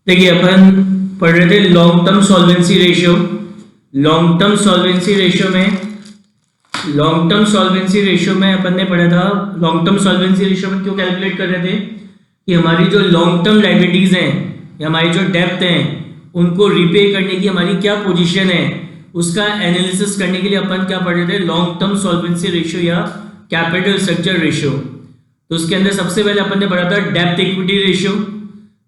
देखिए अपन पढ़ रहे थे long term solvency ratio. Long term solvency ratio में अपन ने पढ़ा था, लॉन्ग टर्म सॉल्वेंसी रेशियो में क्यों कैलकुलेट कर रहे थे कि हमारी जो लॉन्ग टर्म लाइबिलिटीज हैं या हमारी जो डेप्थ हैं उनको रिपे करने की हमारी क्या पोजीशन है, उसका एनालिसिस करने के लिए अपन क्या पढ़ रहे थे, लॉन्ग टर्म सॉल्वेंसी रेशियो या कैपिटल स्ट्रक्चर रेशियो। तो उसके अंदर सबसे पहले अपन ने पढ़ा था डेप्थ इक्विटी रेशियो।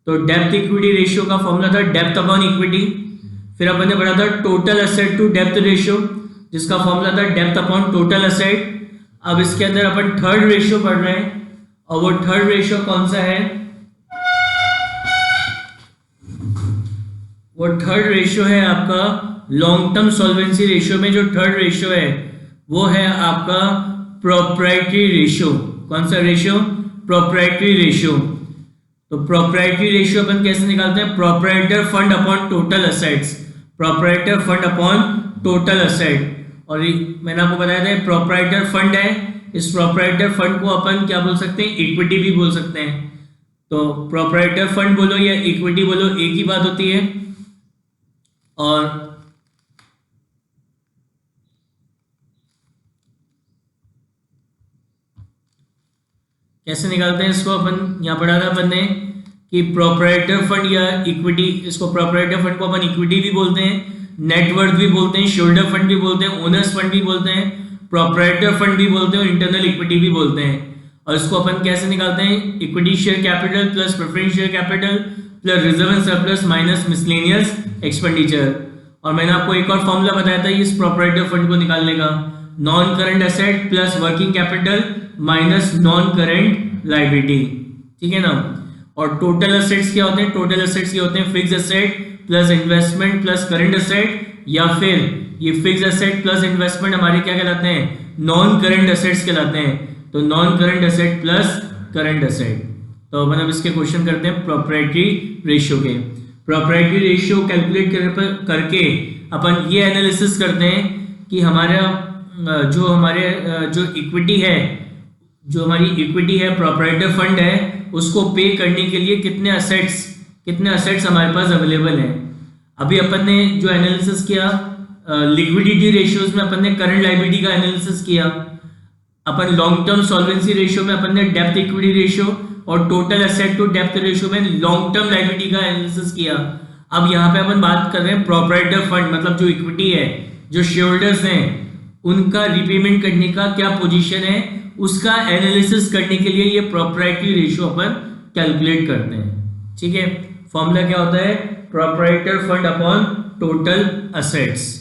तो डेप्थ इक्विटी रेशियो का फॉर्मूला था डेप्थ अपॉन इक्विटी। फिर अपन ने पढ़ा था टोटल एसेट टू डेप्थ रेशियो, जिसका फॉर्मूला था डेप्थ अपॉन टोटल एसेट। अब इसके अंदर अपन थर्ड रेशियो पढ़ रहे हैं, और वो थर्ड रेशियो कौन सा है, वो थर्ड रेशियो है आपका लॉन्ग टर्म सॉल्वेंसी रेशियो में जो थर्ड रेशियो है वो है आपका प्रोप्राइटरी रेशियो। कौन सा रेशियो? Proprietary ratio. तो प्रोप्राइटरी रेशियो अपन कैसे निकालते हैं? Proprietor fund upon total assets, proprietor fund upon total asset. और मैंने आपको बताया था प्रोप्राइटर फंड है, इस प्रोप्राइटर फंड को अपन क्या बोल सकते हैं? इक्विटी भी बोल सकते हैं। तो प्रोप्राइटर फंड बोलो या इक्विटी बोलो एक ही बात होती है। और कैसे निकालते हैं इसको? अपन यहाँ पढ़ा था अपन ने कि प्रोप्राइटर फंड या इक्विटी, इसको प्रोप्राइटर फंड को अपन इक्विटी भी बोलते हैं, नेटवर्थ भी बोलते हैं, शोल्डर फंड भी बोलते हैं, ओनर्स फंड भी बोलते हैं, प्रोप्राइटर फंड भी बोलते हैं और इंटरनल इक्विटी भी बोलते हैं। और इसको अपन कैसे निकालते हैं? Equity share capital plus preference share capital plus reserve and surplus minus miscellaneous expenditure. और मैंने आपको एक और फॉर्मूला बताया था इस प्रोप्राइटर फंड को निकालने का, non current asset plus working capital minus non current liability. ठीक है ना? और टोटल एसेट्स क्या होते हैं? टोटल एसेट्स क्या होते हैं? Fix asset plus investment plus current asset, या फिर ये फिक्स एसेट प्लस इन्वेस्टमेंट हमारे क्या कहलाते हैं? नॉन करंट एसेट्स कहलाते हैं। तो non current asset plus current asset. तो अपन अब इसके क्वेश्चन करते हैं प्रोप्राइटरी रेशियो के। प्रोप्राइटरी रेशियो कैलकुलेट करके अपन ये एनालिसिस करते हैं कि हमारा जो इक्विटी है, जो हमारी इक्विटी है, प्रोप्राइटर फंड है, उसको पे करने के लिए कितने असेट्स हमारे पास अवेलेबल हैं। अभी अपन ने जो एनालिसिस किया लिक्विडिटी रेशियोज में, अपन ने करंट लायबिलिटी का एनालिसिस किया। अपन लॉन्ग टर्म सॉल्वेंसी रेशियो में अपन ने डेप्थ इक्विटी रेशियो और टोटल एसेट टू डेप्थ रेशियो में लॉन्ग टर्म लायबिलिटी का एनालिसिस किया। अब यहाँ पे अपन बात कर रहे हैं प्रोप्राइटर फंड, मतलब जो इक्विटी है, जो शेयर होल्डर्स हैं, उनका रिपेमेंट करने का क्या पोजीशन है, उसका एनालिसिस करने के लिए ये प्रोप्राइटरी रेशियो अपन कैलकुलेट करते हैं। ठीक है? फॉर्मूला क्या होता है? Proprietor fund upon total assets.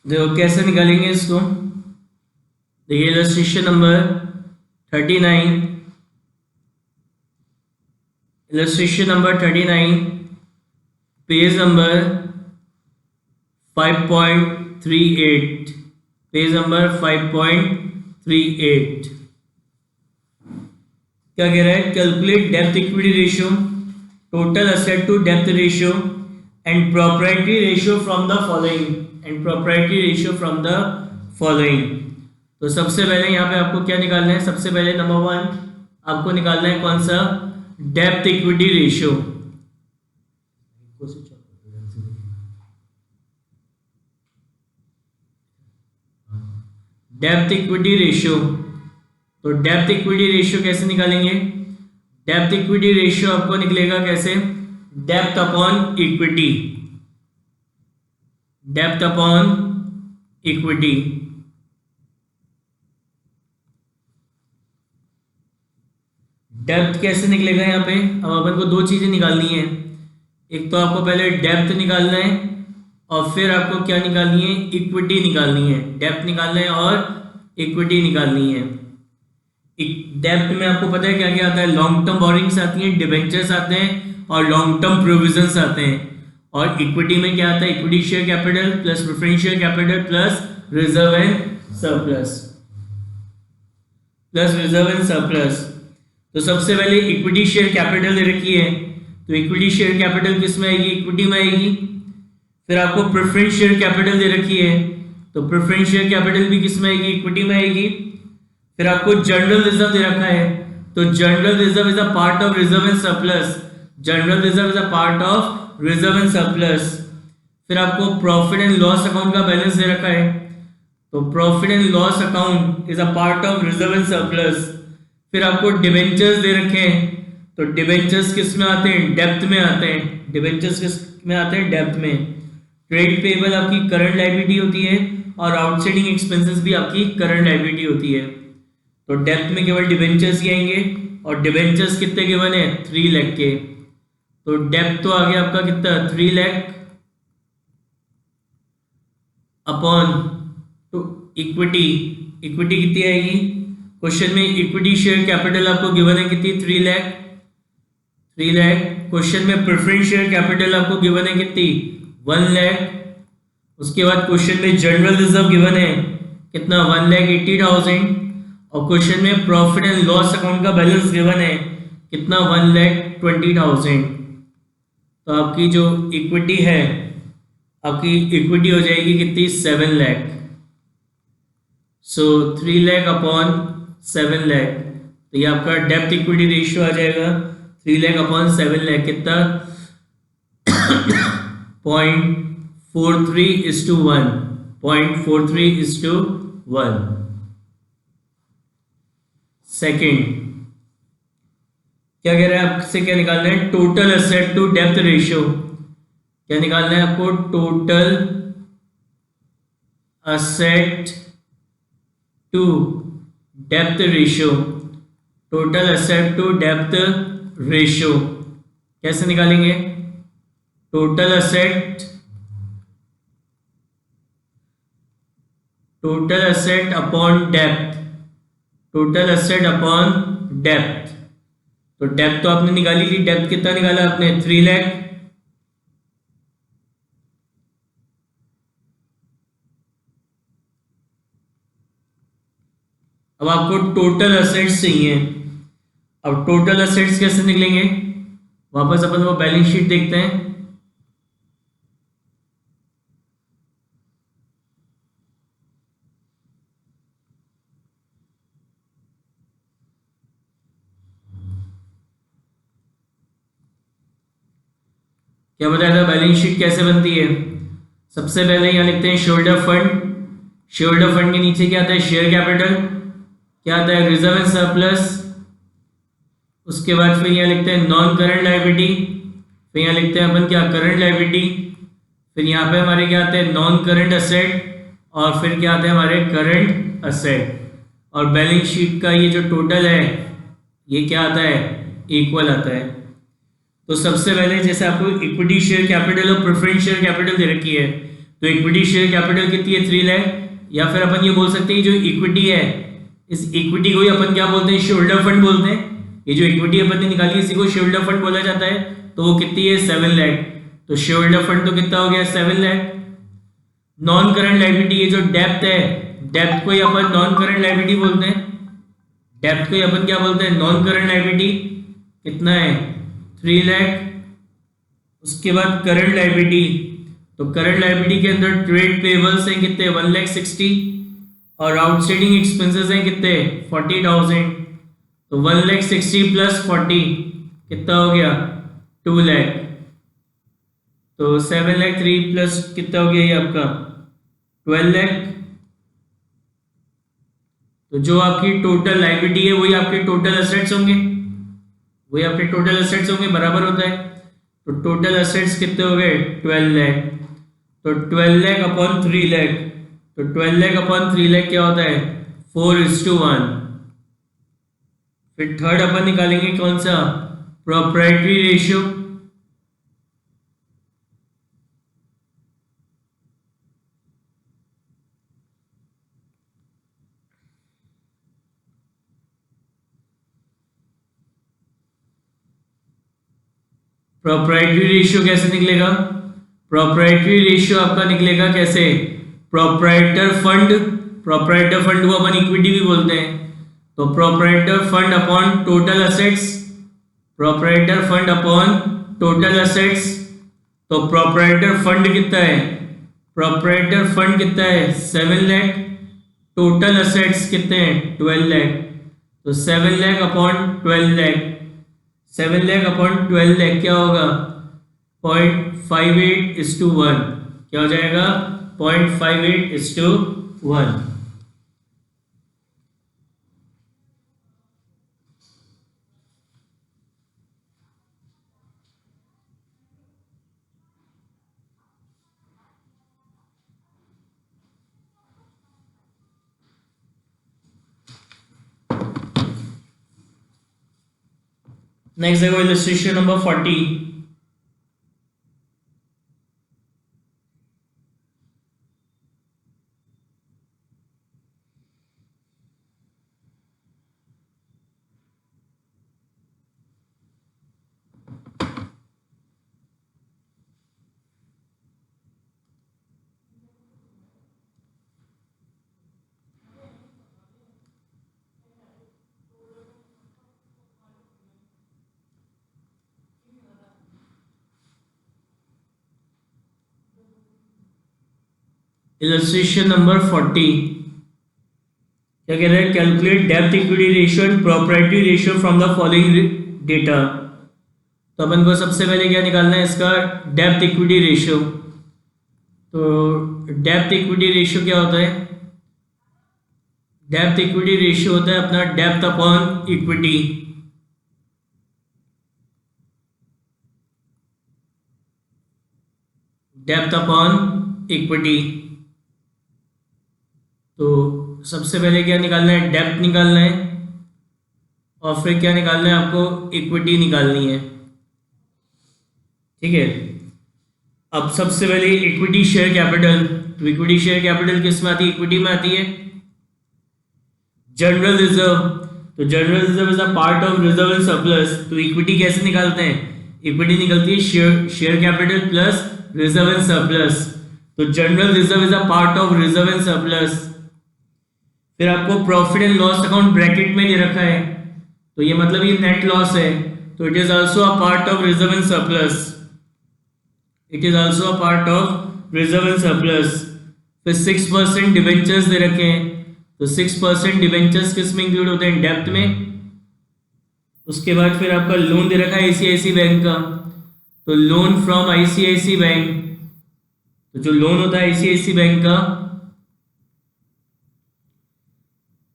देखो कैसे निकालेंगे इसको। देखिए illustration number 39, illustration number 39 page number 5.38, page number 5.38 क्या कह रहा है? Calculate depth equity ratio, total asset to डेप्थ ratio and proprietary ratio from the following, and proprietary ratio from the following. तो सबसे पहले यहाँ पे आपको क्या निकालना है? सबसे पहले नंबर 1 आपको निकालना है कौन सा? Depth equity ratio. Depth equity ratio. तो डेप्थ इक्विटी रेशियो कैसे निकालेंगे? डेप्थ इक्विटी रेशियो आपको निकलेगा कैसे? Depth upon equity, depth upon equity. Depth कैसे निकलेगा यहाँ पे? अब अपन को दो चीजें निकालनी है। एक तो आपको पहले डेप्थ निकालना है और फिर आपको क्या निकालनी है? इक्विटी निकालनी है। डेप्थ निकालना है और इक्विटी निकालनी है। डेप्थ में आपको पता है क्या क्या आता है? लॉन्ग टर्म बोरिंग्स आती हैं, डिबेंचर्स आते हैं और लॉन्ग टर्म प्रोविजंस आते हैं। और इक्विटी में क्या आता है? Equity share capital plus preference share capital plus reserve and surplus plus reserve and surplus. तो सबसे पहले इक्विटी शेयर कैपिटल दे रखी है, तो इक्विटी शेयर कैपिटल किस में आएगी? इक्विटी में आएगी। फिर आपको प्रेफरेंस शेयर कैपिटल दे रखी है, तो प्रेफरेंस शेयर कैपिटल भी किस में आएगी? इक्विटी में आएगी। फिर आपको जनरल रिजर्व दे रखा है, तो general reserve is a part of reserve and surplus. General reserve is a part of reserve and surplus. फिर आपको प्रॉफिट एंड लॉस अकाउंट का बैलेंस दे रखा है, तो profit and loss account is a part of reserve and surplus. फिर आपको debentures दे रखे हैं, तो डिबेंचर्स किस में आते हैं? डेब्ट में आते हैं। डिबेंचर्स किस में आते हैं? डेब्ट में। ट्रेड पेबल आपकी करंट लायबिलिटी होती है और आउटस्टैंडिंग एक्सपेंसेस भी आपकी करंट लायबिलिटी होती है। तो डेब्ट में केवल डिबेंचर्स ही आएंगे, और डिबेंचर्स कितने गिवन है? 3 लाख के। तो डेब्ट तो आ गया आपका कितना? 3 लाख अपॉन तो इक्विटी। इक्विटी कितनी आएगी? क्वेश्चन में इक्विटी शेयर कैपिटल आपको गिवन है कितनी? 3 लाख। 3 लाख। क्वेश्चन में प्रेफरेंस शेयर कैपिटल आपको गिवन है कितनी? 1 लाख। उसके बाद क्वेश्चन में जनरल रिजर्व गिवन है कितना? 1,80,000। और क्वेश्चन में प्रॉफिट एंड लॉस अकाउंट का बैलेंस गिवन है कितना? 1,20,000। तो आपकी जो इक्विटी है, आपकी इक्विटी हो जाएगी कितनी? 7 लाख। सो 3 लाख अपॉन 7 लाख, तो ये आपका डेब्ट इक्विटी रेशियो आ जाएगा 3 लाख अपॉन 7 लाख कितना? 0.43:1। 0.43:1। सेकेंड क्या कह रहा है आपसे? क्या निकालना है? टोटल एसेट टू डेप्थ रेशियो। क्या निकालना है आपको? टोटल एसेट टू डेप्थ रेशियो। टोटल एसेट टू डेप्थ रेशियो कैसे निकालेंगे? Total asset upon depth. Total asset upon depth. तो डेप्थ तो आपने निकाली थी, डेप्थ कितना निकाला आपने? 3 लाख। अब आपको टोटल एसेट्स चाहिए। अब टोटल एसेट्स कैसे निकलेंगे? वापस अपन वो बैलेंस शीट देखते हैं। क्या बताया था बैलेंस शीट कैसे बनती है? सबसे पहले यहाँ लिखते हैं शेयरहोल्डर फंड। शेयरहोल्डर फंड के नीचे क्या आता है? Share capital. क्या आता है? Reserve and surplus. उसके बाद फिर यहाँ लिखते हैं नॉन करंट लायबिलिटी। फिर यहाँ लिखते हैं अपन क्या? Current liability. फिर यहाँ पे हमारे क्या आते हैं? Non current asset. और फिर क्या आते हैं हमारे? Current asset. और बैलेंस शीट का ये जो टोटल है ये क्या आता है? इक्वल आता है। तो सबसे पहले जैसे आपको इक्विटी शेयर कैपिटल और प्रेफरेंस शेयर कैपिटल दे रखी है, तो इक्विटी शेयर कैपिटल कितनी है? 3 लाख। या फिर अपन ये बोल सकते हैं जो इक्विटी है, इस इक्विटी को ही अपन क्या बोलते हैं? शेयरहोल्डर फंड बोलते हैं। ये जो इक्विटी अपन ने निकाली इसी को शेयरहोल्डर फंड बोला जाता है। तो वो कितनी है? 7 लाख। तो शेयरहोल्डर फंड तो कितना हो गया? 7 लाख। नॉन करंट लायबिलिटी, ये जो डेप्थ है, डेप्थ को ही अपन नॉन करंट लायबिलिटी बोलते हैं। डेप्थ को ही अपन क्या बोलते हैं? Non current liability. कितना है? 3 लाख। उसके बाद करंट लायबिलिटी, तो करंट लायबिलिटी के अंदर ट्रेड पेबल्स हैं कितने? 1,60,000। और आउटस्टैंडिंग एक्सपेंसेस हैं कितने? 40,000। तो 1,60,000 प्लस 40 कितना हो गया? 2 लाख। तो 7 लाख 3 प्लस कितना हो गया ये आपका? 12 लाख। तो जो आपकी टोटल लायबिलिटी है वही आपके टोटल एसेट्स होंगे, वही आपके टोटल एसेट्स होंगे, बराबर होता है। तो टोटल एसेट्स कितने हो गए? 12 लाख। तो 12 लाख अपॉन 3 लाख, तो 12 लाख अपॉन 3 लाख क्या होता है? 4:1। फिर थर्ड अपन निकालेंगे कौन सा? Proprietary ratio. प्रोप्राइटरी रेशियो कैसे निकलेगा? प्रोप्राइटरी रेशियो आपका निकलेगा कैसे? प्रोप्राइटर फंड, प्रोपराइटर फंड को अपन इक्विटी भी बोलते हैं। तो proprietor fund upon total assets, proprietor fund upon total assets. तो प्रोपराइटर फंड कितना है, प्रोपराइटर फंड कितना है 7 लाख, टोटल असेट्स कितने हैं 12 लाख। तो 7 लाख अपॉन 12 लाख, 7 लाख अपॉन 12 लाख क्या होगा 0.58:1, क्या हो जाएगा 0.58:1। नेक्स्ट देखो इलस्ट्रेशन नंबर 40। इलस्ट्रेशन नंबर 40 क्या कह रहा है, calculate depth equity ratio and proprietary ratio from the following data. तो अपन को सबसे पहले क्या निकालना है इसका डेप्थ इक्विटी रेशियो। तो डेप्थ इक्विटी रेशियो क्या होता है, डेप्थ इक्विटी रेशियो होता है अपना depth upon equity. Depth upon equity. तो सबसे पहले क्या निकालना है, डेप्थ निकालना है और फिर क्या निकालना है आपको, इक्विटी निकालनी है। ठीक है, अब सबसे पहले इक्विटी शेयर कैपिटल। तो इक्विटी शेयर कैपिटल किस में आती है, इक्विटी में आती है। जनरल रिजर्व, तो general reserve is a part of reserve and surplus. तो इक्विटी कैसे निकालते हैं, इक्विटी निकलती है share capital plus reserve and surplus. तो general reserve is a part of reserve and surplus. फिर आपको profit and loss account bracket में दे रखा है, तो ये मतलब ये नेट लॉस है, तो it is also a part of reserve and surplus. It is also a part of reserve and surplus. फिर 6% डिवेंचर्स दे रखे हैं, तो 6% डिवेंचर्स किस में इंक्लूड होते हैं, डेप्थ में। उसके बाद फिर आपका लोन दे रखा है आईसीआईसी बैंक का, तो लोन फ्रॉम आईसीआईसी बैंक। तो जो लोन होता है आईसीआईसी बैंक का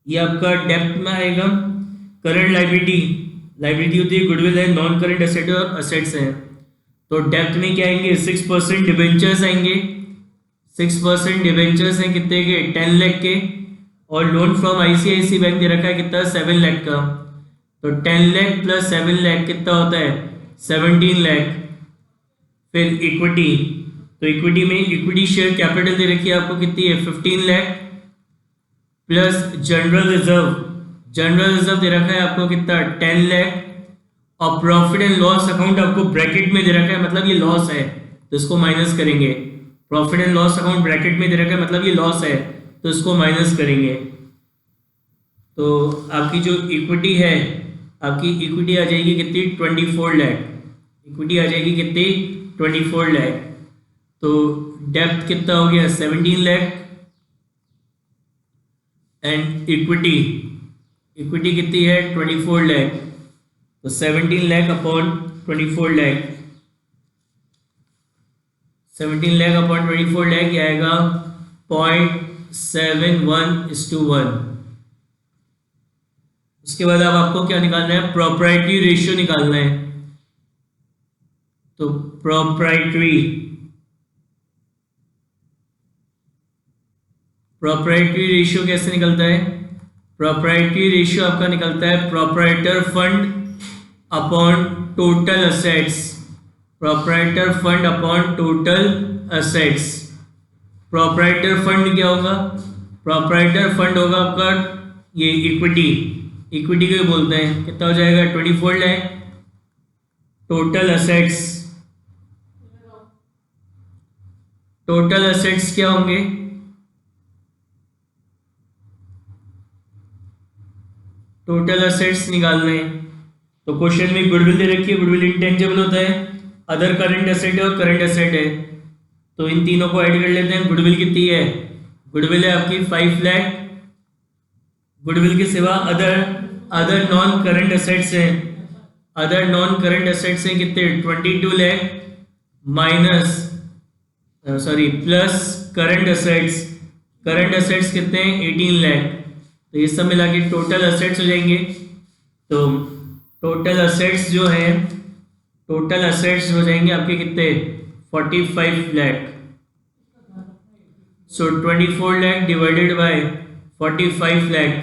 ये आपका डेप्थ में आएगा। करंट लाइबिलिटी, लाइबिलिटी होती है गुडविल है, नॉन करंट एसेट और असेट्स हैं। तो डेप्थ में क्या आएंगे 6% डिवेंचर्स आएंगे। 6% डिवेंचर्स हैं कितने के 10 लाख के, और लोन फ्रॉम आईसीआईसी बैंक दे रखा है कितना 7 लाख का। तो 10 लाख प्लस 7 लाख कितना होता है 17 लाख। फिर इक्विटी, तो इक्विटी में इक्विटी शेयर कैपिटल दे रखी है आपको कितनी है 15 lakh, plus general reserve, general reserve दे रखा है आपको कितना 10 लाख, और प्रॉफिट एंड लॉस अकाउंट आपको ब्रैकेट में दे रखा है, मतलब ये लॉस है तो इसको माइनस करेंगे। Profit and loss account bracket में दे रखा है मतलब ये लॉस है तो इसको माइनस करेंगे। तो आपकी जो इक्विटी है, आपकी इक्विटी आ जाएगी कितनी 24 लाख। इक्विटी आ जाएगी कितनी 24 लाख। तो डेप्थ कितना हो गया 17 लाख, एंड इक्विटी, इक्विटी कितनी है 24 लाख। तो 17 लाख अपॉन 24 लाख, 17 लाख अपॉन 24 लाख ये आएगा 0.71:1। उसके बाद अब आपको क्या निकालना है, प्रोप्राइटरी रेशियो निकालना है। तो प्रोप्राइटरी रेशियो कैसे निकलता है, प्रोप्राइटरी रेशियो आपका निकलता है proprietor fund upon total assets. Proprietor fund upon total assets. Proprietor fund क्या होगा, प्रोप्राइटर फंड होगा आपका ये इक्विटी, इक्विटी को बोलते हैं, कितना हो जाएगा 24 lakh. Total assets, total assets क्या होंगे, टोटल असेट्स निकालने हैं। तो क्वेश्चन में गुडविल दे रखी है, गुडविल इंटेंजिबल होता है, अदर करंट एसेट है और करंट एसेट है। तो इन तीनों को ऐड कर लेते हैं। गुडविल कितनी है? गुडविल है आपकी 5 लाख। गुडविल के सिवा other other non current assets हैं, अदर नॉन करंट एसेट्स हैं कितने? 22 lakh minus sorry plus current assets. Current assets कितने हैं? 18 लाख। तो ये सब मिला के टोटल एसेट्स हो जाएंगे। तो टोटल एसेट्स जो है, टोटल एसेट्स हो जाएंगे आपके कितने? 45 लाख। सो 24 लाख डिवाइडेड बाय 45 लाख।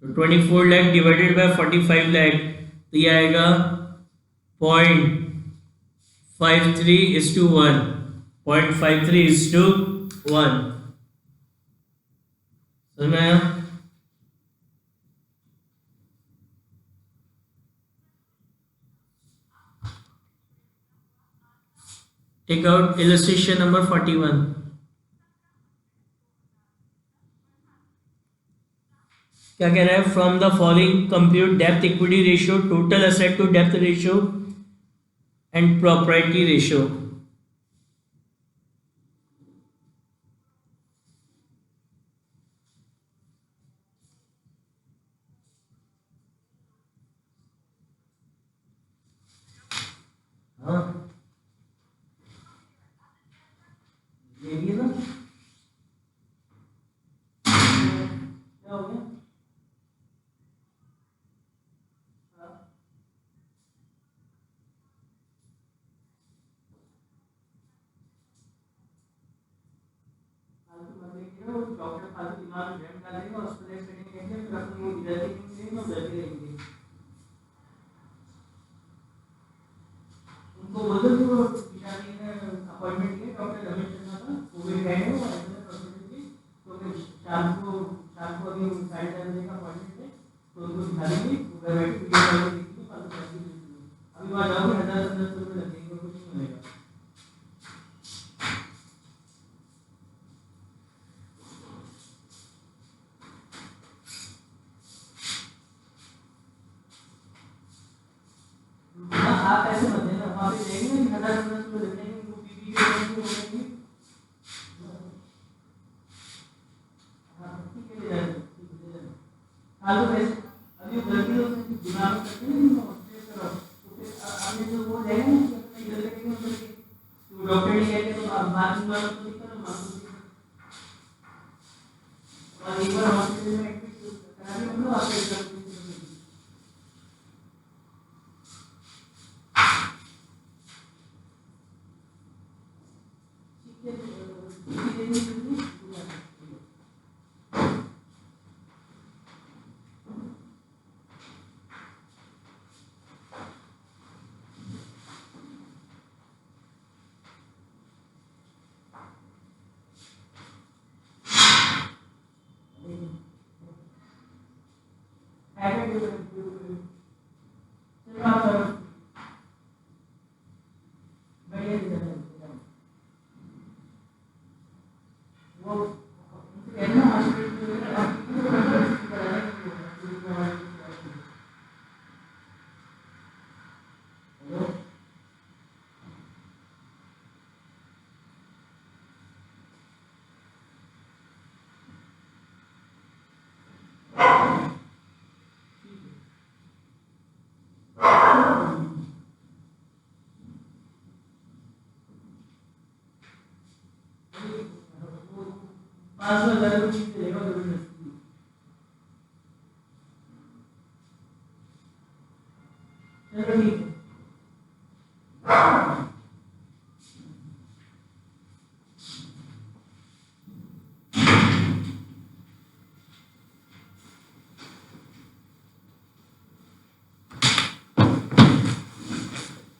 तो 24 लाख डिवाइडेड बाय 45 लाख, तो ये आएगा 0.53:1। 0.53:1। समझ में आया? Take out illustration number 41। क्या कह रहा है? फ्रॉम द फॉलोइंग कंप्यूट डेप्थ equity ratio, total asset to डेप्थ रेशियो एंड प्रॉपर्टी रेशियो। हाँ ये भी है ना। क्या हो गया? फालतू मत देखिए, वो डॉक्टर फालतू दिमाग में रैम डालेगा, हॉस्पिटलाइज करने के लिए फिर अपन वो इधर देखेंगे ना उधर देखेंगे। उनको बोल दो कि वो पिताजी ने अपॉइंटमेंट लिया डॉक्टर रमेश शर्मा का, वो भी गए हो और इधर प्रॉपर्टी की। तो फिर शाम को अभी साइड करने का अपॉइंटमेंट है, तो उनको दिखा देंगे, वो घर बैठ के वीडियो कॉल में देखेंगे, फालतू पैसे नहीं देंगे। अभी वहाँ जाओगे 1000-1500 रुपये लगेंगे और कुछ नहीं होएगा। आप ऐसे मत देना, वहाँ पे जाएंगे 1000-1500 रुपये लगेंगे, वो पीपी के हो जाएंगे। हाँ ठीक है, ले जाना, ठीक है ले जाना। हाँ तो वैसे अभी गलती तो उसने दिमाग में करके नहीं हॉस्पिटल करो, तो फिर आपने जो वो जाएगा ना कि अपने इधर लेके उधर के, तो डॉक्टर ने कहते तो आप बात में तो दिक्कत है, मालूम दिक्कत। और एक बार हॉस्पिटल में एडमिट करा दिया मतलब आपको एकदम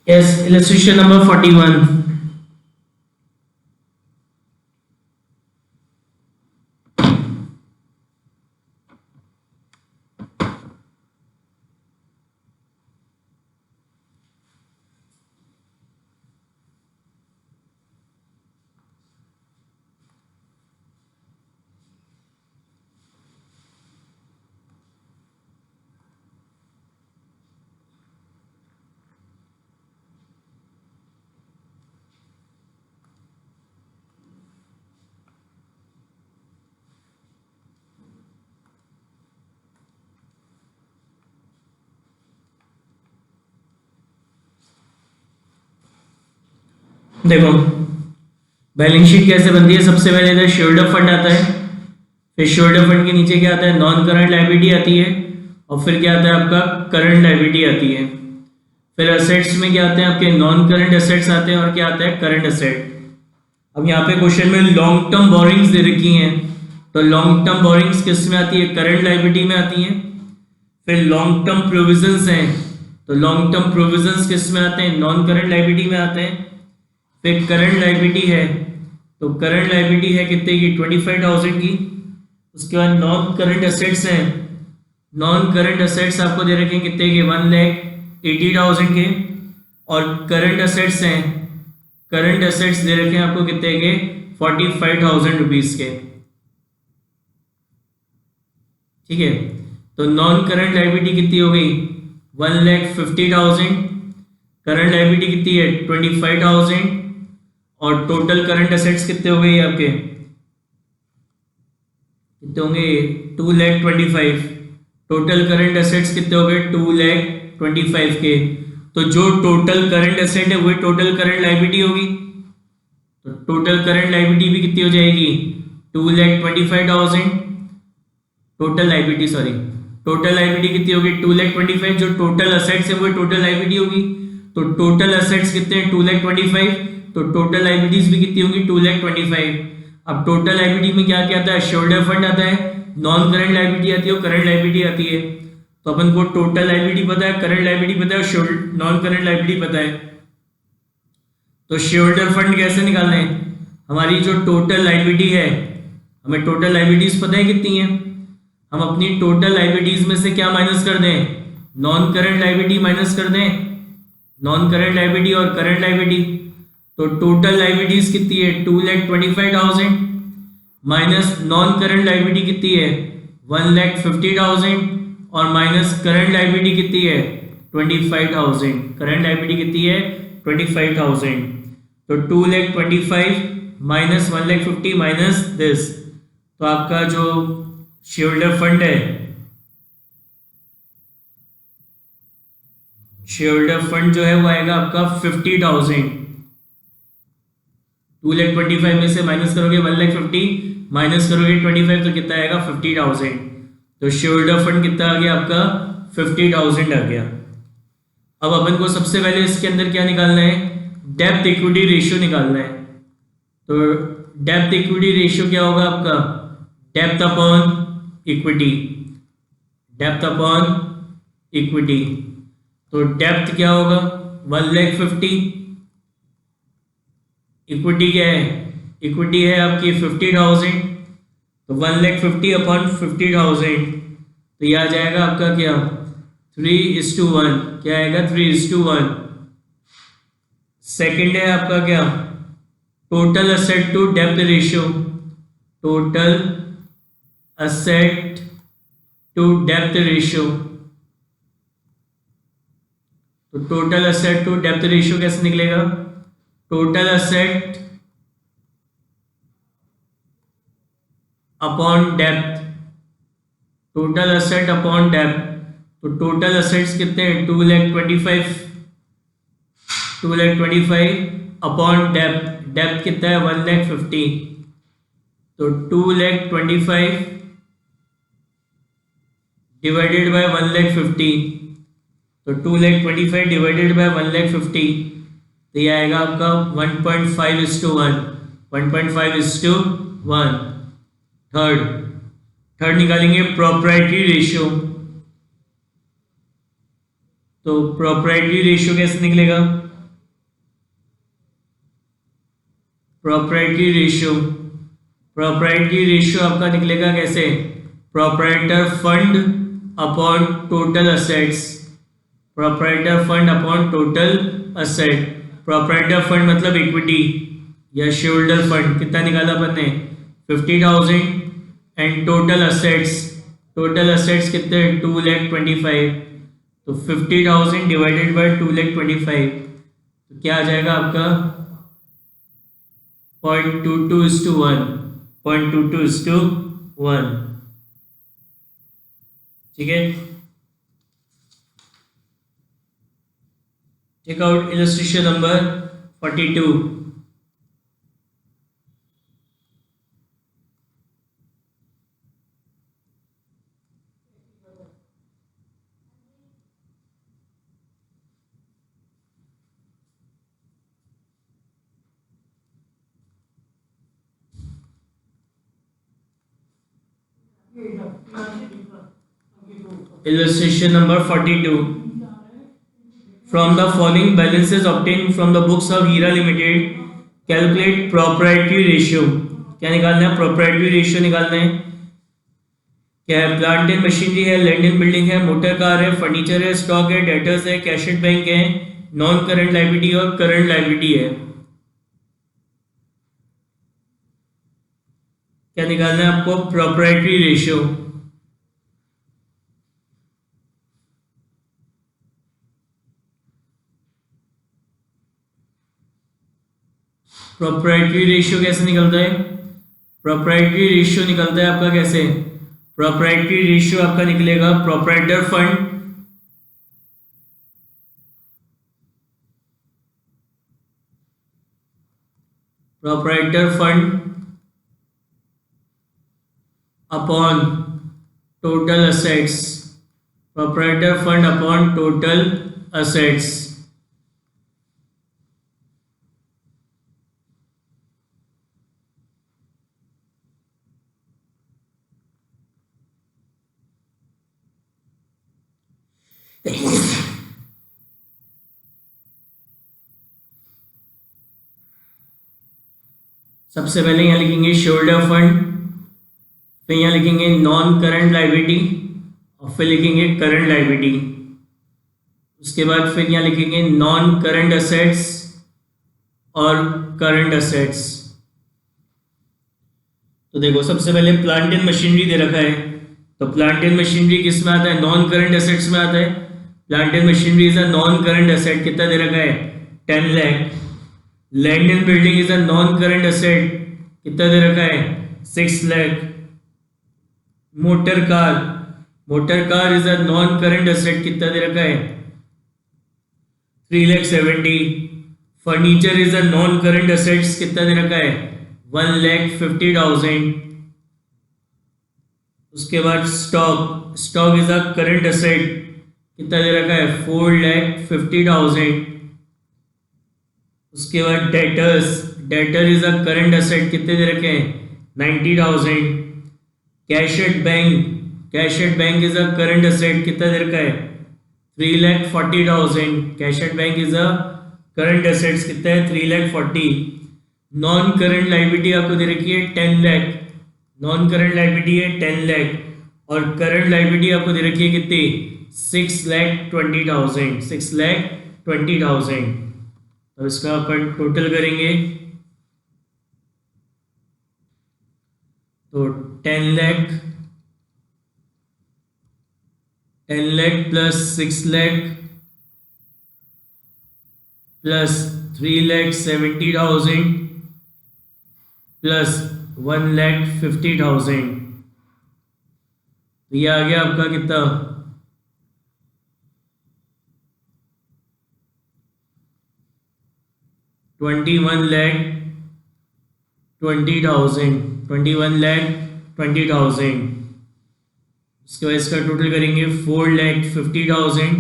Yes, illustration number 41. देखो बैलेंस शीट कैसे बनती है, सबसे पहले इधर शोल्डर फंड आता है, फिर शोल्डर फंड के नीचे क्या आता है, नॉन करंट लायबिलिटी आती है, और फिर क्या आता है आपका करंट लायबिलिटी आती है। फिर असेट्स में क्या आते हैं आपके, नॉन करंट असेट्स आते हैं, और क्या आता है, करंट असेट। अब यहाँ पे क्वेश्चन में लॉन्ग टर्म बोरिंग्स दे रखी हैं, तो लॉन्ग टर्म बोरिंग्स किस में आती है, करंट लायबिलिटी में आती हैं। फिर लॉन्ग टर्म प्रोविजंस हैं, तो लॉन्ग टर्म प्रोविजंस किस में आते हैं, नॉन करंट लायबिलिटी में आते हैं। फिर करंट लायबिलिटी है, तो करंट लायबिलिटी है कितने की, 25,000 की। उसके बाद नॉन करंट असेट्स हैं, नॉन करंट असेट्स आपको दे रखे हैं कितने के, 1,80,000 के। और करंट असेट्स हैं, करंट असेट्स दे रखे हैं आपको कितने के, 45,000 रुपीज के। ठीक है, तो नॉन करंट लायबिलिटी कितनी हो गई, 1,50,000, करंट लायबिलिटी कितनी है, 25,000, और टोटल करंट असेट्स कितने हो गए आपके, कितने होंगे, 2,25,000। टोटल करंट असेट्स कितने हो गए, 2,25,000 के। तो जो टोटल करंट एसेट है वही टोटल करंट लायबिलिटी होगी, तो टोटल करंट लायबिलिटी भी कितनी हो जाएगी, 2,25,000। Total liability sorry, total liability कितनी होगी, 2,25,000। जो टोटल असेट्स है वो टोटल लायबिलिटी होगी, तो टोटल असेट्स कितने हैं, 2,25,000, तो टोटल लायबिलिटीज भी कितनी होगी, 2,25,000। अब टोटल लायबिलिटी में क्या क्या आता है, शोल्डर फंड आता है, नॉन करंट लायबिलिटी आती है और करंट लायबिलिटी आती है। तो अपन को टोटल लायबिलिटी पता है, करंट लायबिलिटी पता है, नॉन करंट लायबिलिटी पता है। तो शेयरहोल्डर फंड कैसे निकालना है, हमारी जो टोटल लायबिलिटी है, हमें टोटल लायबिलिटीज पता है कितनी है, हम अपनी टोटल लायबिलिटीज में से क्या माइनस कर दें, नॉन करंट लायबिलिटी माइनस कर दें, नॉन करंट लायबिलिटी और करंट लायबिलिटी। तो टोटल लायबिलिटीज कितनी है, 2,25,000 माइनस नॉन करंट लायबिलिटी कितनी है, 1,50,000 और माइनस करंट लायबिलिटी कितनी है, 25,000। करंट लायबिलिटी कितनी है, 25,000। तो 2,25,000 माइनस 1,50,000 माइनस दिस, तो आपका जो शेयरहोल्डर फंड है, शेयरहोल्डर फंड जो है वो आएगा आपका 50,000। 2,25,000 में से माइनस करोगे 1,50,000 माइनस करोगे 25 तो कितना आएगा, 50,000। तो शेयरहोल्डर फंड कितना आ गया आपका, 50,000 आ गया। अब अपन को सबसे पहले इसके अंदर क्या निकालना है, डेब्ट इक्विटी रेशियो निकालना है। तो डेब्ट इक्विटी रेशियो क्या होगा आपका, डेब्ट अपॉन इक्विटी, डेब्ट अपॉन इक्विटी। तो डेब्ट क्या होगा, 1,50,000, इक्विटी क्या है, इक्विटी है आपकी 50,000, तो 1,50,000 अपॉन 50,000, तो यह आ जाएगा आपका क्या, 3:1, क्या आएगा, 3:1। सेकंड है आपका क्या, टोटल असेट टू डेब्ट रेशियो, टोटल असेट टू डेब्ट रेशियो। तो टोटल असेट टू डेब्ट रेशियो कैसे निकलेगा, टोटल असेट अपॉन डेब्ट, टोटल असेट अपॉन डेब्ट। तो टोटल असेट्स कितने हैं, 2,25,000 अपॉन डेब्ट, डेब्ट कितना है 1,50,000, तो 2,25,000 डिवाइडेड बाय 1,50,000, तो 2,25,000 डिवाइडेड बाय 1,50,000, तो ये आएगा आपका 1.5:1, 1.5:1। थर्ड निकालेंगे प्रोप्राइटरी रेशियो। तो प्रोप्राइटरी रेशियो कैसे निकलेगा, प्रोप्राइटरी रेशियो आपका निकलेगा कैसे, proprietor fund upon total assets, proprietor fund upon total asset. Proprietor fund मतलब इक्विटी या शेयरहोल्डर फंड, कितना निकाला अपन ने, 50,000, एंड टोटल असेट्स कितने, 2,25,000, तो 50,000 डिवाइडेड बाय 2,25,000, तो क्या आ जाएगा आपका 0.22:1, 0.22:1। ठीक है, take out illustration number 42। Illustration number 42. From the following balances obtained from the books of Hira Limited, calculate proprietary ratio. क्या निकालना है? proprietary ratio निकालना है. क्या है? प्लांट एंड मशीनरी है, लैंड एंड बिल्डिंग है, मोटर कार है, फर्नीचर है, स्टॉक है, डेटर्स है, कैश एट बैंक है, नॉन करंट लायबिलिटी और करंट लायबिलिटी है. क्या निकालना है आपको? Proprietary ratio. प्रोप्राइटरी रेशियो कैसे निकलता है? प्रोप्राइटरी रेशियो निकलता है आपका कैसे? प्रोप्राइटरी रेशियो आपका निकलेगा proprietor fund upon total assets. Proprietor fund upon total assets. सबसे पहले यहाँ लिखेंगे शोल्डर फंड, फिर यहाँ लिखेंगे नॉन करंट लायबिलिटी और फिर लिखेंगे करंट लायबिलिटी. उसके बाद फिर यहाँ लिखेंगे नॉन करंट असेट्स और करंट असेट्स. तो देखो सबसे पहले प्लांट एंड मशीनरी दे रखा है, तो प्लांट एंड मशीनरी किस में आता है? नॉन करंट असेट्स में आता है. Plant and machinery is a non current asset. कितना दे रखा है? 10 lakh. Land and building is a non current asset. कितना दे रखा है? 6 lakh. Motor car is a non current asset. कितना दे रखा है? 3,70,000. Furniture is a non current assets. कितना दे रखा है? 1,50,000. उसके बाद stock is a current asset. कितना दे रखा है? 4,50,000. उसके बाद debtor is a current asset. कितने दे रखे हैं? 90,000. Cash at bank is a current asset. कितना दे रखा है? 3,40,000. Cash at bank is a current assets. कितना है? 3,40,000. नॉन करंट लायबिलिटी आपको दे रखी है 10 लाख. नॉन करंट लायबिलिटी है 10 लाख और करंट लायबिलिटी आपको दे रखी है कितनी? 6,20,000. 6,20,000. तो इसका अपन टोटल करेंगे तो 10 lakh plus 6 lakh plus 3,70,000 plus 1,50,000. तो ये आ गया आपका कितना? 21,20,000. 21,20,000. उसके बाद इसका टोटल करेंगे 4,50,000.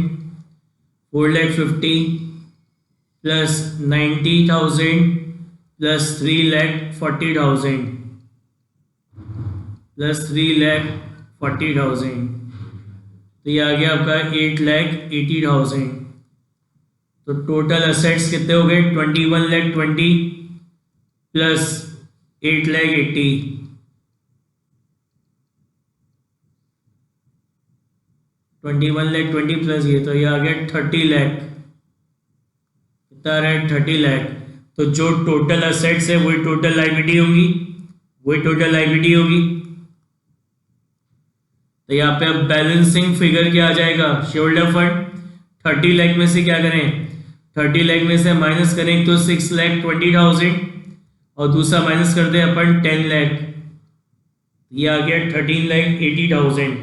4,50,000 प्लस 90,000 प्लस 3,40,000 प्लस 3,40,000. तो ये आ गया आपका 8,80,000. तो टोटल असेट्स कितने हो गए? 21,20,000 प्लस 8,80,000. 21,20,000 प्लस ये, तो ये आ गया 30 लाख. कितना आ रहा है? 30 लाख. तो जो टोटल असेट्स है वही टोटल लायबिलिटी होगी. तो यहाँ पे अब बैलेंसिंग फिगर क्या आ जाएगा? शोल्डर फंड 30 लाख में से क्या करें? 30 लाख में से माइनस करें तो 6,20,000 और दूसरा माइनस करते हैं अपन 10 लाख. ये आ गया 13,80,000.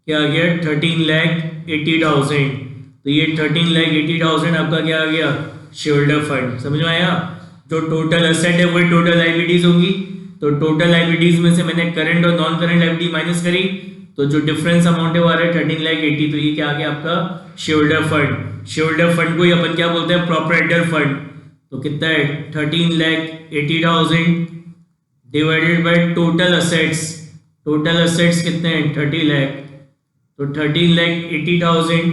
क्या आ गया? 13,80,000. तो ये 13,80,000 आपका क्या आ गया? Shoulder fund. समझ में आया? जो टोटल असेट है वही टोटल लायबिलिटीज होंगी. तो टोटल लायबिलिटीज में से मैंने करंट और नॉन करंट लायबिलिटी माइनस करी, तो जो डिफरेंस अमाउंट है वो आ रहा है 13,80,000. तो ये क्या आ गया आपका? Shoulder fund. शोल्डर फंड को ही अपन क्या बोलते हैं? Proprietor fund. तो कितना है? 13,80,000 divided by total assets. Total assets कितने हैं 30 लाख, तो 13,80,000,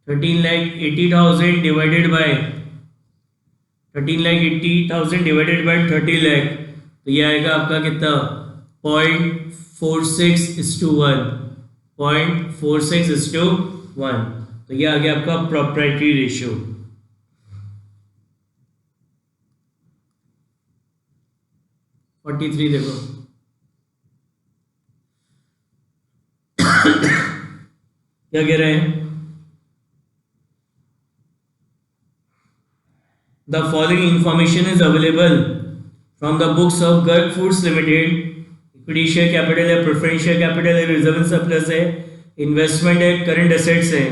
13,80,000 divided by 13,80,000 divided by 30 lakh, तो ये आएगा आपका कितना 0.46:1, 0.46:1, तो ये आ गया आपका प्रॉपर्टी रेशियो। 43 देखो क्या कह रहे हैं, the following information is available from the books of Garg foods limited. Equity share capital है, प्रेफरेंस शेयर कैपिटल है, रिजर्व एंड सरप्लस है, इन्वेस्टमेंट है, करंट एसेट्स है,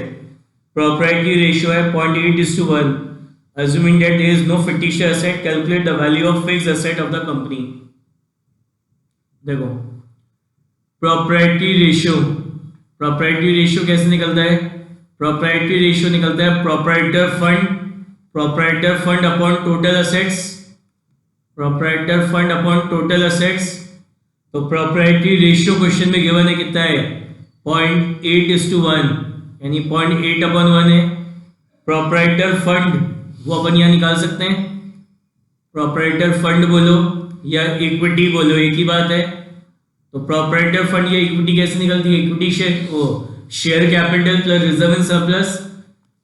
प्रॉपर्टी रेशियो है 0.8:1। assuming that there is no fictitious asset, calculate the value of fixed asset of the company। देखो property ratio, property ratio कैसे निकलता है, property ratio निकलता है proprietor fund, proprietor fund upon total assets, proprietor fund upon total assets. तो property ratio question में given है कितना है 0.8:1, यानी 0.8/1 है। प्रोप्राइटर फंड वो अपन यहाँ निकाल सकते हैं, प्रोप्राइटर फंड बोलो या इक्विटी बोलो एक ही बात है। तो प्रोप्राइटर फंड या इक्विटी कैसे निकलती है, equity share capital plus reserve and surplus.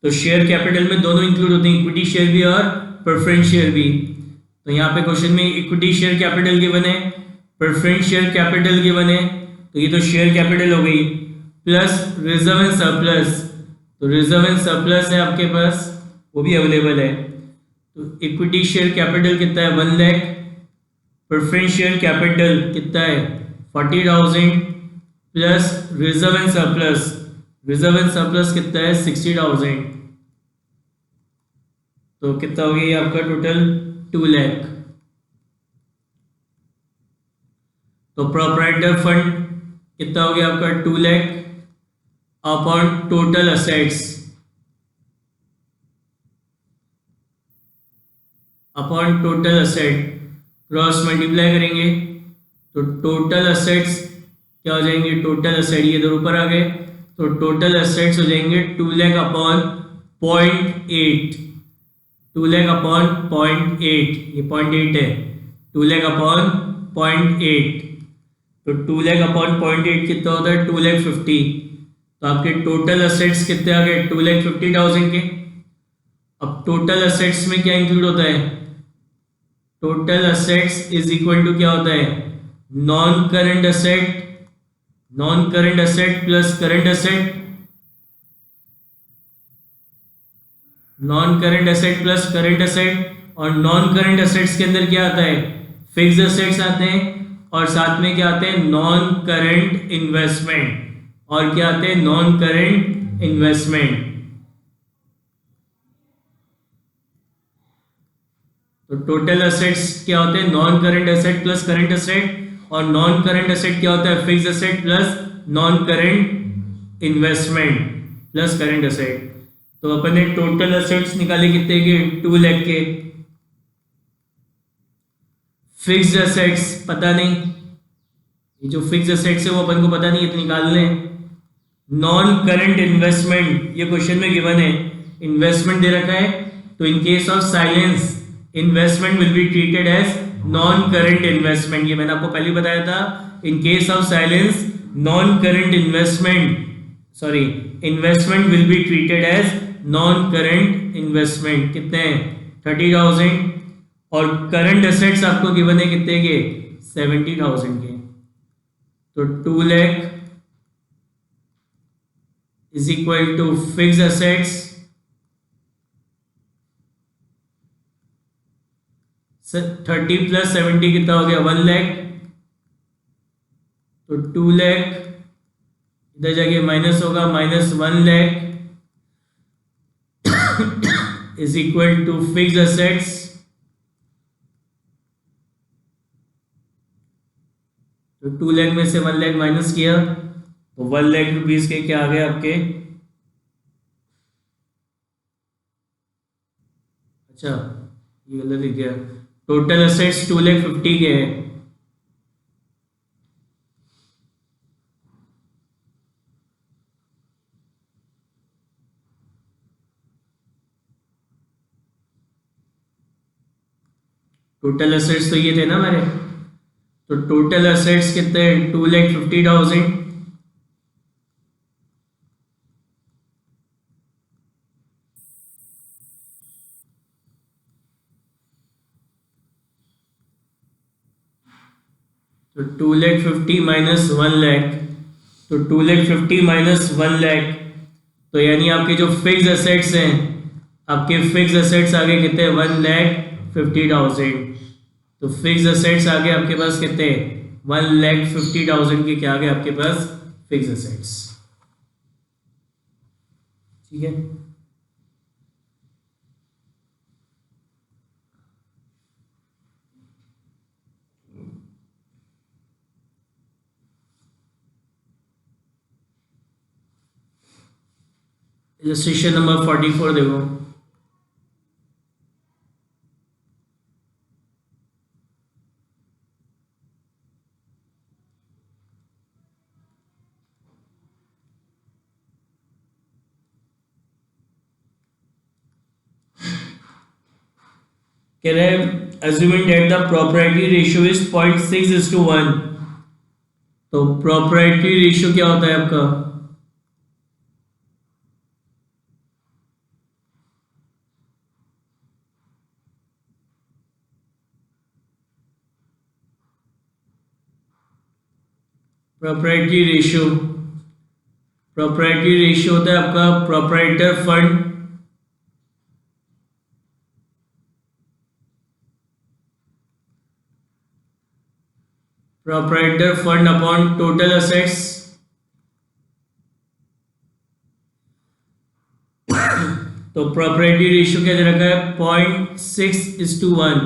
तो शेयर कैपिटल में दोनों इंक्लूड होते हैं, इक्विटी शेयर भी और प्रेफरेंस शेयर भी। तो यहाँ पे क्वेश्चन में इक्विटी शेयर कैपिटल गिवन है, प्रेफरेंस शेयर कैपिटल गिवन है, तो ये तो शेयर कैपिटल हो गई, प्लस रिजर्व एंड सरप्लस। तो रिजर्व एंड सरप्लस है आपके पास, वो भी अवेलेबल है। तो इक्विटी शेयर कैपिटल कितना है 1 लाख, प्रेफरेंस शेयर कैपिटल कितना है 40,000 plus reserve and surplus, reserve and surplus कितना है 60,000, तो कितना हो गया आपका टोटल 2 लाख। तो प्रोप्राइटर फंड कितना हो गया आपका 2 lakh upon total assets, upon total asset cross multiply करेंगे तो टोटल असेट्स क्या हो जाएंगे, टोटल असेट ये इधर ऊपर आ गए, तो टोटल असेट्स हो जाएंगे 2 लाख अपॉन 0.8, 2 लाख अपॉन 0.8, ये 0.8 है, 2 लाख अपॉन 0.8, तो 2 लाख अपॉन 0.8 कितना होता है 2,50,000। तो आपके टोटल असेट्स कितने आ गए 2,50,000 के। अब टोटल असेट्स में क्या इंक्लूड होता है, total assets is equal to क्या होता है non current asset, non current asset plus current asset, non current asset plus current asset. और नॉन करंट असेट्स के अंदर क्या आता है फिक्स्ड असेट्स आते हैं, और साथ में क्या आते हैं नॉन करंट इन्वेस्टमेंट, और क्या आते हैं नॉन करंट इन्वेस्टमेंट। तो टोटल असेट्स क्या होते हैं non current asset plus current asset, और नॉन करंट असेट क्या होता है fixed asset plus non current investment plus current asset. तो अपन ने टोटल असेट्स निकाले कितने के 2 लाख के, फिक्स्ड असेट्स पता नहीं, ये जो फिक्स्ड असेट्स है वो अपन को पता नहीं है तो निकाल लें। नॉन करंट इन्वेस्टमेंट ये क्वेश्चन में गिवन है, इन्वेस्टमेंट दे रखा है, तो in case of silence investment will be treated as non current investment, ये मैंने आपको पहले बताया था। In case of silence non current investment sorry investment will be treated as non current investment. कितने हैं 30,000, और करंट असेट्स आपको गिवन है कितने के 70,000 के। तो 2 lakh is equal to fixed assets 30 plus 70 कितना हो गया 1 लाख, तो 2 लाख इधर जाके माइनस होगा -1 lakh is equal to fixed assets, तो 2 लाख में से 1 लाख माइनस किया तो 1 लाख रुपीज के क्या आ गए आपके, अच्छा ये गलत लिख गया, टोटल असेट्स 2,50,000 के है। टोटल असेट्स तो ये थे ना हमारे, तो टोटल असेट्स कितने, 2,50,000। तो 2,50,000 माइनस 1,00,000, तो 2,50,000 माइनस 1,00,000, तो यानी आपके जो फिक्स असेट्स हैं, आपके फिक्स असेट्स आगे कितने, 1,50,000। तो फिक्स असेट्स आगे आपके पास कितने, 1,50,000 के क्या आगे आपके पास फिक्स असेट्स। ठीक है, इलस्ट्रेशन नंबर 44 देखो। कह रहे हैं assuming that the proprietary ratio is 0.6:1। तो proprietary ratio क्या होता है आपका, proprietary रेशियो होता है आपका proprietor fund upon total assets. तो प्रोप्राइटरी रेशियो क्या दे रखा है, 0.6:1।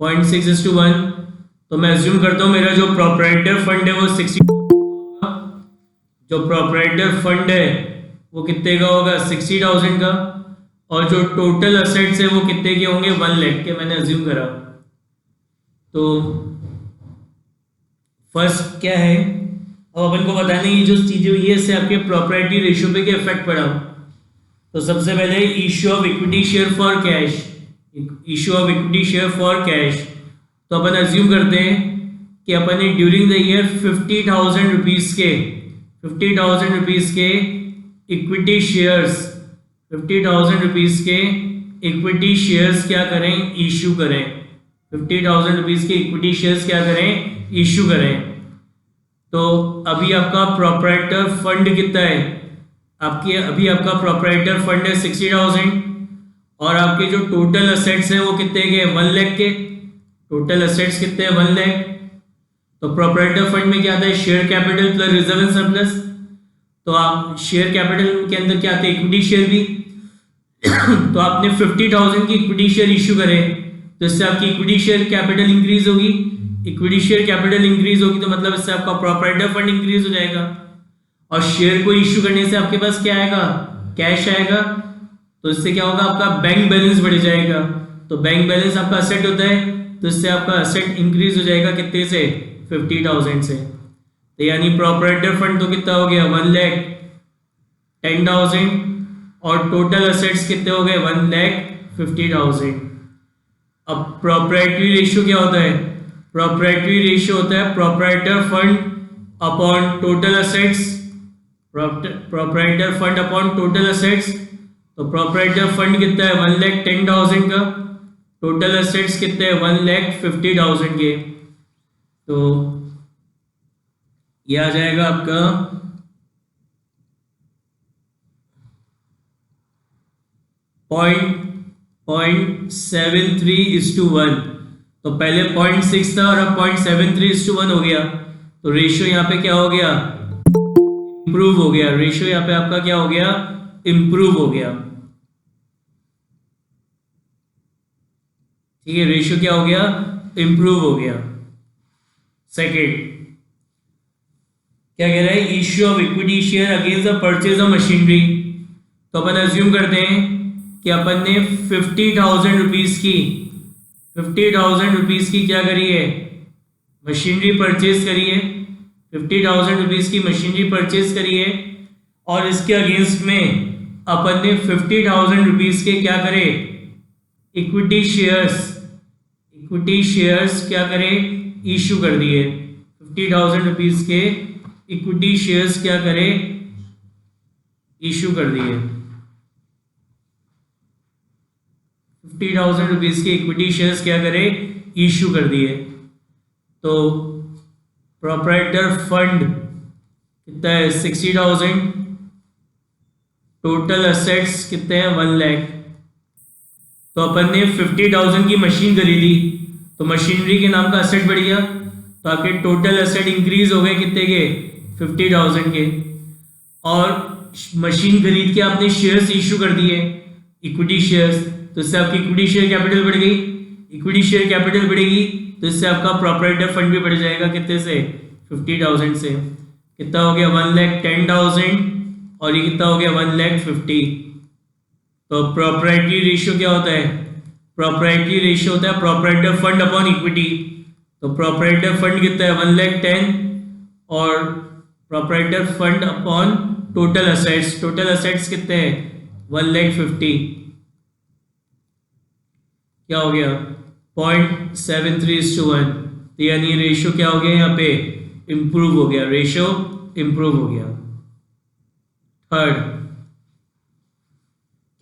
0.6:1। तो मैं अज्यूम करता हूं मेरा जो प्रोप्राइटर फंड है वो 60, जो प्रोप्राइटर फंड है वो कितने का होगा, 60,000 का, और जो टोटल असेट्स है वो कितने के होंगे, 1,00,000 के मैंने अज्यूम करा। तो फर्स्ट क्या है, अब अपन को बताना है ये जो चीजें हुई है इससे आपके प्रॉपर्टी रेशियो पे क्या इफेक्ट पड़ा। तो सबसे पहले issue of equity share for cash, issue of equity share for cash. तो अपन अज्यूम करते हैं कि अपन ने ड्यूरिंग द ईयर 50,000 रुपीज के, 50,000 रुपीज के इक्विटी शेयर्स, 50,000 रुपीज के इक्विटी शेयर्स क्या करें, इशू करें। 50,000 रुपीज के इक्विटी शेयर्स क्या करें, इशू करें। तो अभी आपका प्रोप्राइटर फंड कितना है, आपकी अभी आपका प्रोप्राइटर फंड है 60,000, और आपके जो टोटल असेट्स हैं वो कितने के, 1,00,000 के। टोटल असेट्स कितने हैं, 1,00,000। तो प्रोप्राइटर फंड में क्या आता है, share capital plus reserve and surplus. तो आप शेयर कैपिटल के अंदर क्या आते हैं, इक्विटी शेयर भी। तो आपने 50,000 की इक्विटी शेयर इशू करे, तो इससे आपकी इक्विटी शेयर कैपिटल इंक्रीज होगी। इक्विटी शेयर कैपिटल इंक्रीज होगी तो मतलब इससे आपका प्रोप्राइटर फंड इंक्रीज हो जाएगा, और शेयर को इशू करने से आपके पास क्या आएगा, कैश आएगा। तो इससे क्या होगा, आपका बैंक बैलेंस बढ़ जाएगा। तो बैंक बैलेंस आपका असेट होता है, तो इससे आपका असेट इंक्रीज हो जाएगा कितने से, 50,000 से। तो यानी प्रोप्राइटर फंड तो कितना हो गया, 1,10,000, और टोटल असेट्स कितने हो गए, 1,50,000। अब प्रोप्राइटरी रेशियो क्या होता है, प्रोप्राइटरी रेशियो होता है proprietor fund upon total assets, proprietor fund upon total assets. तो प्रोप्राइटर फंड कितना है, 1,10,000 का, टोटल असेट्स कितने हैं, 1,50,000 के। तो ये आ जाएगा आपका 0.73:1। तो पहले 0.6 था और अब 0.73:1 हो गया। तो रेशियो यहाँ पे क्या हो गया, इंप्रूव हो गया। रेशियो यहाँ पे आपका क्या हो गया, इंप्रूव हो गया। ठीक है, रेशियो क्या हो गया, इंप्रूव हो गया। सेकेंड क्या कह रहा है, issue of equity share against the purchase of machinery. तो अपन अज्यूम करते हैं कि अपन ने 50,000 रुपीज की 50,000 रुपीज़ की क्या करी है, मशीनरी परचेज करी है, 50,000 रुपीज़ की मशीनरी परचेज करी है, और इसके अगेंस्ट में अपन ने 50,000 रुपीज़ के क्या करे, इक्विटी शेयर्स क्या करे, इशू कर दिए। 50,000 रुपीज़ के इक्विटी शेयर्स क्या करे, इशू कर दिए। 50,000 रुपीज़ के इक्विटी शेयर्स क्या करे, इशू कर दिए। तो प्रोप्राइटर फंड कितना है, 60,000, टोटल असेट्स कितने हैं, 1 लाख। तो अपन ने 50,000 की मशीन खरीदी, तो मशीनरी के नाम का असेट बढ़ गया, तो आपके टोटल असेट इंक्रीज हो गए कितने के, 50,000 के। और मशीन खरीद के आपने शेयर्स इशू कर दिए, इक्विटी शेयर्स, तो इससे आपकी इक्विटी शेयर कैपिटल बढ़ गई। इक्विटी शेयर कैपिटल बढ़ेगी तो इससे आपका प्रोप्राइटर फंड भी बढ़ जाएगा, कितने से, 50,000 से। कितना हो गया, 1,10,000, और ये कितना हो गया, 1,50,000। तो प्रोप्राइटरी रेशियो क्या होता है, प्रोप्राइटरी रेशियो होता है प्रोप्राइटर फंड अपॉन इक्विटी। तो प्रोप्राइटर फंड कितना है, 1,10,000, और proprietor fund upon total assets, total assets कितने हैं, 1,50,000। क्या हो गया, 0.73:1। तो यानी रेशियो क्या हो गया, यहाँ पे इंप्रूव हो गया, रेशियो इंप्रूव हो गया। थर्ड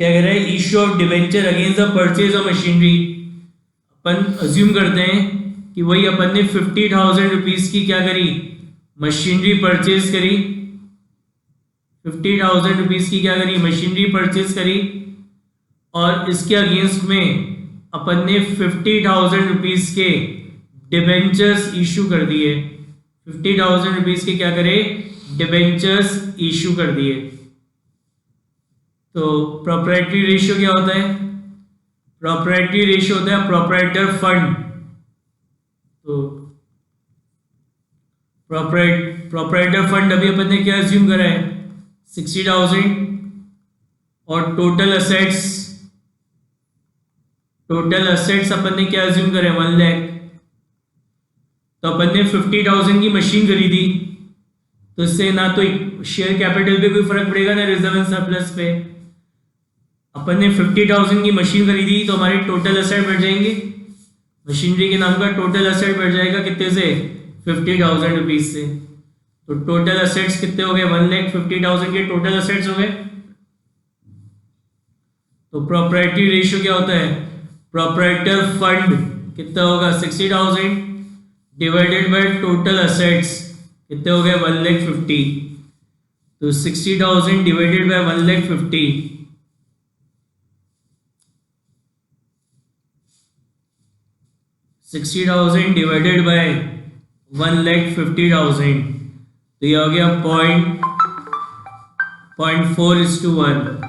क्या कह रहा है, issue of debenture against the purchase of machinery. Upon assume करते हैं कि वही अपन ने 50,000 रुपीज़ की क्या करी, मशीनरी परचेज करी, 50,000 रुपीज़ की क्या करी, मशीनरी परचेज करी, और इसके अगेंस्ट में अपन ने 50,000 रुपीज़ के डिबेंचर्स इशू कर दिए। 50,000 रुपीज़ के क्या करे, डिबेंचर्स इशू कर दिए। तो प्रोप्राइटरी रेशियो क्या होता है, प्रोप्राइटरी रेशियो होता है प्रोप्राइटर फंड। तो प्रोप्राइटर फंड अभी अपन ने क्या अज्यूम करा है, 60,000, और टोटल असेट्स अपन ने क्या अज्यूम करे, 1 लाख। तो अपन ने 50,000 की मशीन खरीदी, तो इससे ना तो शेयर कैपिटल पे कोई फर्क पड़ेगा ना रिजर्व एंड सरप्लस पे। अपन ने 50,000 की मशीन खरीदी तो हमारे टोटल असेट बढ़ जाएंगे, मशीनरी के नाम का टोटल असेट बढ़ जाएगा कितने से, 50,000 रुपीज़ से। तो टोटल असेट्स कितने हो गए, 1,50,000 के टोटल असेट्स हो गए। तो प्रोप्राइटरी रेशियो क्या होता है, प्रोप्राइटर फंड कितना होगा, 60,000 डिवाइडेड बाय टोटल असेट्स कितने हो गए, 1,50,000। तो 60,000 डिवाइडेड बाय 1,50,000, 60,000 डिवाइडेड बाय 1,50,000, तो ये हो गया 0.4:1।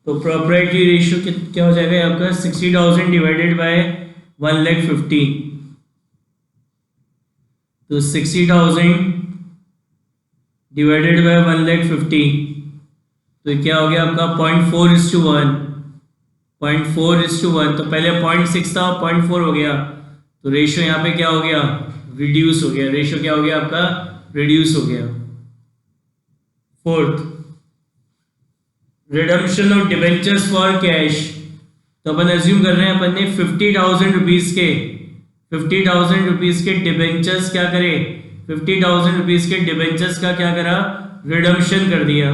तो प्रोप्राइटरी रेशियो क्या हो जाएगा आपका, 60,000 डिवाइडेड बाय 1,50,000। तो 60,000 डिवाइडेड बाय 1,50,000, तो क्या हो गया आपका 0.4:1, 0.4:1। तो पहले 0.6 था, 0.4 हो गया, तो रेशियो यहाँ पे क्या हो गया, रिड्यूस हो गया, रेशियो क्या हो गया आपका, रिड्यूस हो गया। Fourth, redemption of debentures for cash. तो अपन अज्यूम कर रहे हैं अपन ने 50,000 रुपीज़ के 50,000 रुपीज़ के डिबेंचर्स क्या करे, 50,000 रुपीज़ के डिबेंचर्स का क्या करा, रिडम्पशन कर दिया।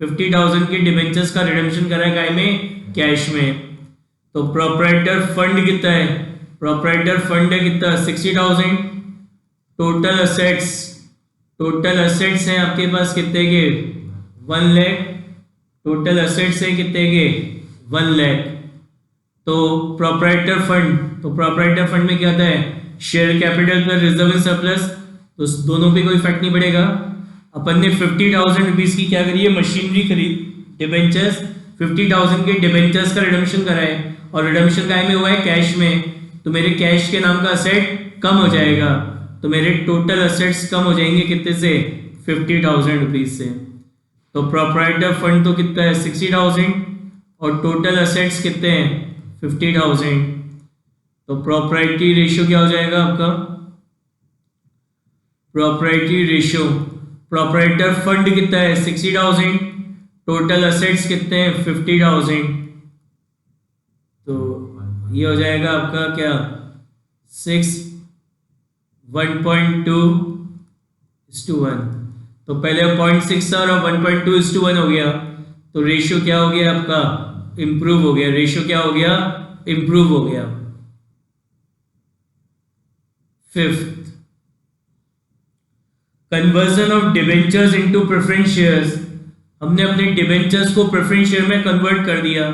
50,000 के डिबेंचर्स का रिडेम्पशन करा है काय में, कैश में। तो प्रोप्राइटर फंड कितना है, प्रोप्राइटर फंड है कितना 60,000। टोटल असेट्स हैं आपके पास कितने के 1 लाख, टोटल असेट्स हैं कितने के 1 लाख। तो प्रोप्राइटर फंड में क्या होता है, share capital plus reserve and surplus, तो दोनों पे कोई इफेक्ट नहीं पड़ेगा। अपन ने 50,000 रुपीज की क्या करी है, मशीनरी खरीद, डिबेंचर्स 50,000 के डिबेंचर्स का रिडम्पशन करा है, और रिडम्पशन काय में हुआ है, कैश में। तो मेरे कैश के नाम का असेट कम हो जाएगा, तो मेरे टोटल असेट्स कम हो जाएंगे कितने से, 50,000 रुपीज से। तो प्रोप्राइटर फंड तो कितना है 60,000 और टोटल असेट्स कितने हैं 50,000। तो प्रॉपर्टी रेशियो क्या हो जाएगा आपका, प्रॉपर्टी रेशियो, प्रोप्राइटर फंड कितना है 60,000, टोटल असेट्स कितने हैं 50,000। तो ये हो जाएगा आपका क्या 1.2:1। तो पहले 0.6 था और 1.2:1 हो गया, तो रेशियो क्या हो गया आपका, इंप्रूव हो गया, रेशियो क्या हो गया, इंप्रूव हो गया। Fifth, conversion of debentures into preference shares. हमने अपने डिबेंचर्स को प्रेफरेंस शेयर में कन्वर्ट कर दिया,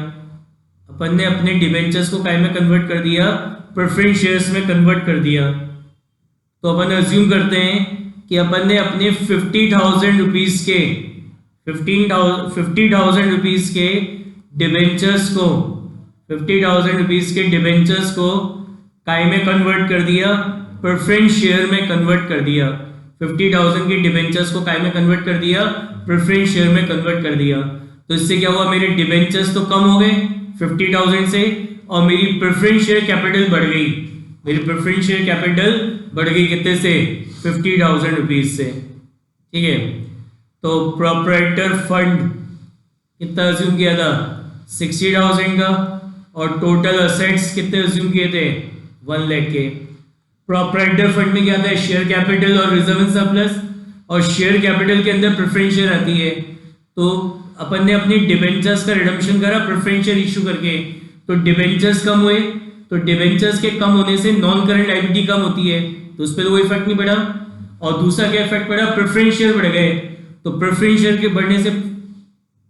अपन ने अपने डिबेंचर्स को काय में कन्वर्ट कर दिया, प्रेफरेंस शेयर्स में कन्वर्ट कर दिया। तो अपन अज्यूम करते हैं कि अपन ने अपने 50,000 रुपीज के 50,000 रुपीज के डिबेंचर्स को 50,000 रुपीज के डिबेंचर्स को काय में कन्वर्ट कर दिया, प्रेफरेंस शेयर में कन्वर्ट कर दिया। 50,000 के डिबेंचर्स को काय में कन्वर्ट कर दिया, प्रेफरेंस शेयर में कन्वर्ट कर दिया। तो इससे क्या हुआ, मेरे डिबेंचर्स तो कम हो गए 50,000 से, और मेरी प्रेफरेंस शेयर कैपिटल बढ़ गई, मेरी प्रेफरेंस शेयर कैपिटल बढ़ गई कितने से 50,000 रुपीज से। ठीक है, तो प्रोप्राइटर फंड कितना अज्यूम किया था 60,000 का, और टोटल असेट्स कितने अज्यूम किए थे 1 लाख के। प्रोप्राइटर फंड में क्या था, शेयर कैपिटल और रिजर्व एंड सरप्लस, और शेयर कैपिटल के अंदर प्रेफरेंस शेयर आती है। तो अपन ने अपनी डिबेंचर्स का रिडम्पशन करा प्रेफरेंस शेयर इशू करके, तो डिबेंचर्स कम हुए, तो डिबेंचर्स के कम होने से नॉन करंट लायबिलिटी कम होती है, तो उस पर तो कोई इफेक्ट नहीं पड़ा। और दूसरा क्या इफेक्ट पड़ा, प्रेफरेंस शेयर बढ़ गए, तो प्रेफरेंस शेयर के बढ़ने से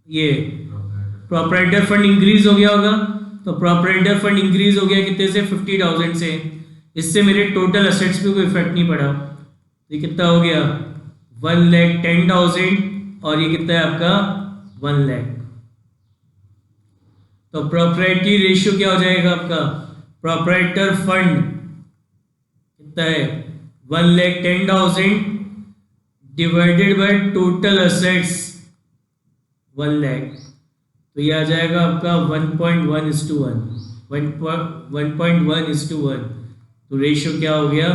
ये प्रोप्राइटर फंड इंक्रीज हो गया होगा, तो प्रोप्राइटर फंड इंक्रीज हो गया कितने से 50,000 से, इससे मेरे टोटल असेट्स पे कोई इफेक्ट नहीं पड़ा। ये कितना हो गया 1,10,000, और ये कितना है आपका 1 लाख। तो प्रोप्राइटरी रेशियो क्या हो जाएगा आपका, प्रोप्राइटर फंड कितना है 1,10,000 divided by total assets 1 lakh, तो ये आ जाएगा आपका 1.1:1। तो रेशियो क्या हो गया,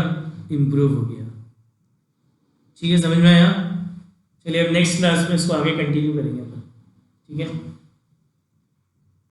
इंप्रूव हो गया। ठीक है, समझ में आया। चलिए अब नेक्स्ट क्लास में इसको आगे कंटिन्यू करेंगे अपन। ठीक है।